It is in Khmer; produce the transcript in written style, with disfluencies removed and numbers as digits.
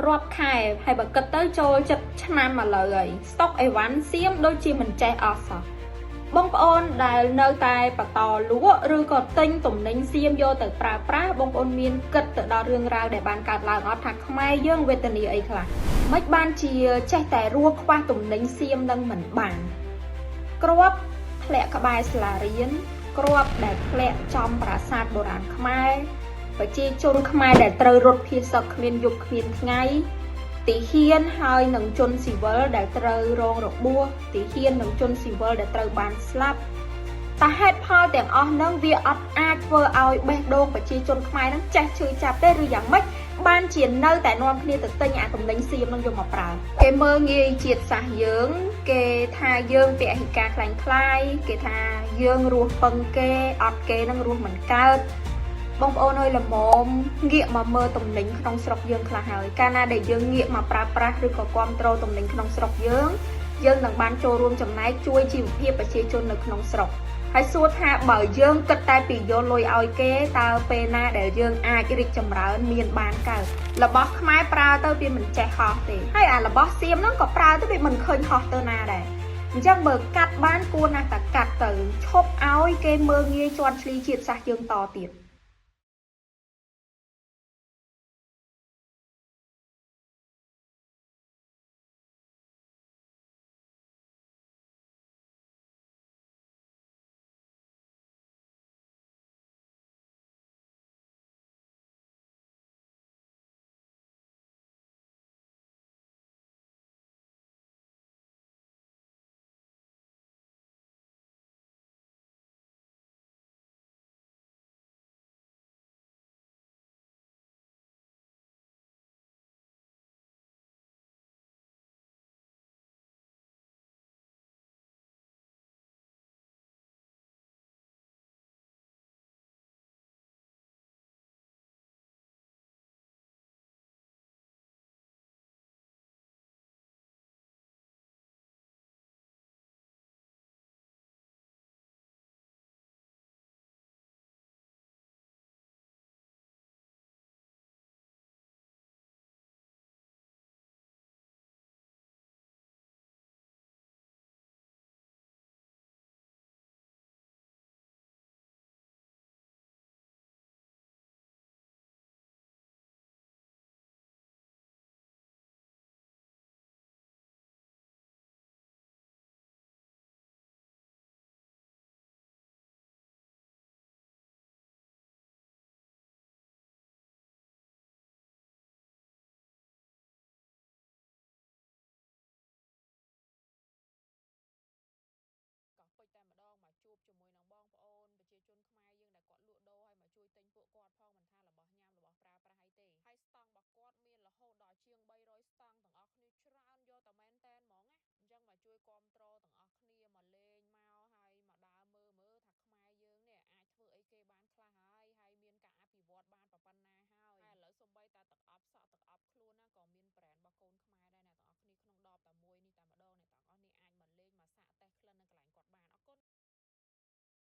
រាប់ខែហើយបើគិតទៅចូលចិត្តឆ្នាំមកលើហើយស្តុកអីវ៉ាន់សៀមដូចជាមិនចេះអស់សោះបងប្អូនដែលនៅតែបន្តលក់ឬក៏ទិញទំនិញសៀមយកទៅប្រើប្រាស់បងប្អូនមានគិតទៅដល់រឿងរ៉ាវដែលបានកើតឡើងអត់ថាខ្មែរយើងវេទនាអីខ្លះមិនបានជាចេះតែរស់ខ្វះទំនិញសៀមនឹងមិនបានគ្រាប់ធ្លាក់ក្បែរសាលារៀនគ្រាប់ដែលធ្លាក់ចំប្រាសាទបុរាណខ្មែរប្រជាជនខ្មែរដែលត្រូវរត់ភៀសសឹកគ្មានយប់គ្មានថ្ងៃទីហ៊ានហើយនឹងជនស៊ីវិលដែលត្រូវរងរបួសទីហ៊ាននឹងជនស៊ីវិលដែលត្រូវបានស្លាប់តែហេតុផលទាំងអស់ហ្នឹងវាអត់អាចធ្វើឲ្យបេះដូងប្រជាជនខ្មែរហ្នឹងចេះឈឺចាប់ទេឬយ៉ាងម៉េចបានជានៅតែនាំគ្នាទៅទិញអាទំនិញសៀមហ្នឹងយកមកប្រើគេមើលងាយជាតិសាសន៍យើងគេថាយើងពហិការខ្លាំងខ្លាយគេថាយើងរស់ពឹងគេអត់គេនឹងរស់មិនកើតបងប្អូនអើយល្មមងាកមកមើលទំនិញក្នុងស្រុកយើងខ្លះហើយកាលណាដែលយើងងាកមកប្រើប្រាស់ឬក៏គ្រប់គ្រងទំនិញក្នុងស្រុកយើងនឹងបានចូលរួមចំណែកជួយជីវភាពប្រជាជននៅក្នុងស្រុកហើយសួរថាបើយើងគិតតែពីយកលុយឲ្យគេតើពេលណាដែលយើងអាចរីកចម្រើនមានបានកើតរបស់ខ្មែរប្រើទៅវាមិនចេះហោះទេហើយអារបស់សៀមហ្នឹងក៏ប្រើទៅវាមិនឃើញហោះទៅណាដែរអញ្ចឹងបើកាត់បានគួរណាស់តែកាត់ទៅឈប់ឲ្យគេមើលងាយជាន់ឈ្លីជាតិសាសន៍យើងតទៀត